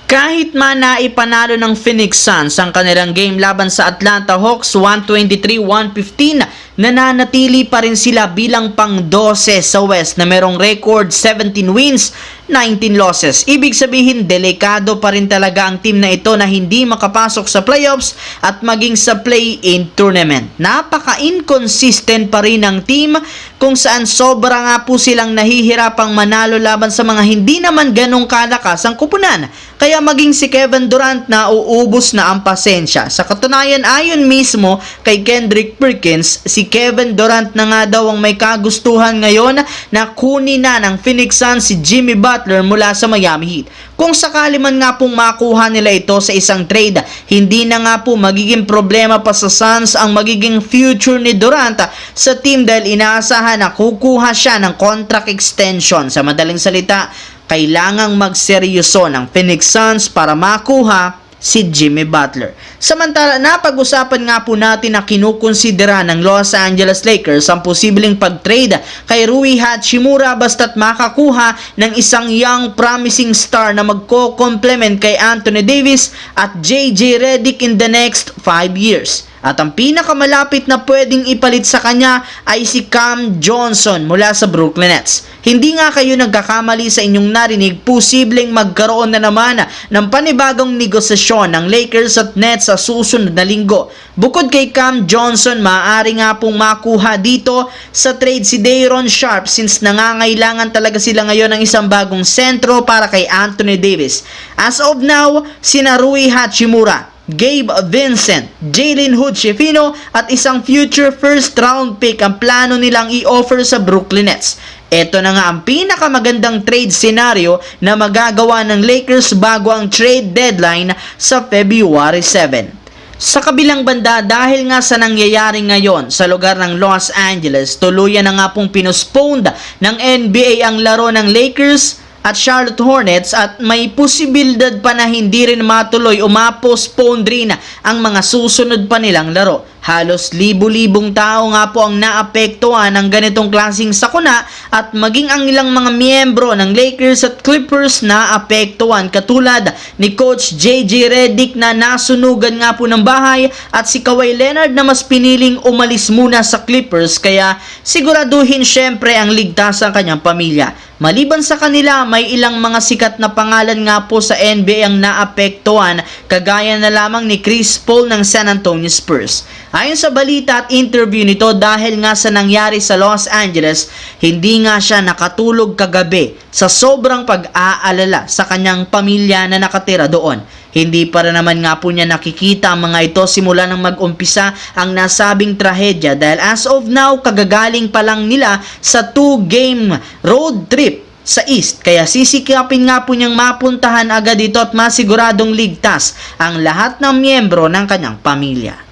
Kahit man na ipanalo ng Phoenix Suns ang kanilang game laban sa Atlanta Hawks 123-115, nananatili pa rin sila bilang pang-12 sa West na merong record 17 wins, 19 losses. Ibig sabihin, delikado pa rin talaga ang team na ito na hindi makapasok sa playoffs at maging sa play-in tournament. Napaka-inconsistent pa rin ng team kung saan sobra nga po silang nahihirapang manalo laban sa mga hindi naman ganong kalakas ang kupunan. Kaya maging si Kevin Durant na uubos na ang pasensya. Sa katunayan, ayon mismo kay Kendrick Perkins, si Kevin Durant na nga daw ang may kagustuhan ngayon na kunin na ng Phoenix Suns si Jimmy Butler mula sa Miami Heat. Kung sakali man nga pong makuha nila ito sa isang trade, hindi na nga po magiging problema pa sa Suns ang magiging future ni Durant sa team dahil inaasahan na kukuha siya ng contract extension. Sa madaling salita, kailangang magseryoso ng Phoenix Suns para makuha si Jimmy Butler. Samantala, napag-usapan nga po natin na kinukonsidera ng Los Angeles Lakers ang posibleng pag-trade kay Rui Hachimura basta't makakuha ng isang young promising star na magko-complement kay Anthony Davis at JJ Redick in the next 5 years. At ang pinakamalapit na pwedeng ipalit sa kanya ay si Cam Johnson mula sa Brooklyn Nets. Hindi nga kayo nagkakamali sa inyong narinig, posibleng magkaroon na naman ng panibagong negosasyon ng Lakers at Nets sa susunod na linggo. Bukod kay Cam Johnson, maaari nga pong makuha dito sa trade si Day'Ron Sharpe since nangangailangan talaga sila ngayon ng isang bagong sentro para kay Anthony Davis. As of now, sina Rui Hachimura, Gabe Vincent, Jalen Hood-Schifino at isang future first round pick ang plano nilang i-offer sa Brooklyn Nets. Ito na nga ang pinakamagandang trade scenario na magagawa ng Lakers bago ang trade deadline sa February 7. Sa kabilang banda, dahil nga sa nangyayari ngayon sa lugar ng Los Angeles, tuluyan na nga pong pinospone ng NBA ang laro ng Lakers at Charlotte Hornets at may posibilidad pa na hindi rin matuloy o ma-postpone rin ang mga susunod pa nilang laro. Halos libu-libong tao nga po ang naapektuhan ng ganitong klaseng sakuna at maging ang ilang mga miyembro ng Lakers at Clippers na apektuhan katulad ni Coach JJ Redick na nasunugan nga po ng bahay at si Kawhi Leonard na mas piniling umalis muna sa Clippers kaya siguraduhin syempre ang ligtas ang kanyang pamilya. Maliban sa kanila, may ilang mga sikat na pangalan nga po sa NBA ang naapektuhan kagaya na lamang ni Chris Paul ng San Antonio Spurs. Ayon sa balita at interview nito, dahil nga sa nangyari sa Los Angeles, hindi nga siya nakatulog kagabi sa sobrang pag-aalala sa kanyang pamilya na nakatira doon. Hindi pa rin naman nga po niya nakikita ang mga ito simula nang mag-umpisa ang nasabing trahedya dahil as of now, kagagaling pa lang nila sa 2-game road trip sa East. Kaya sisikapin nga po niyang mapuntahan agad ito at masiguradong ligtas ang lahat ng miyembro ng kanyang pamilya.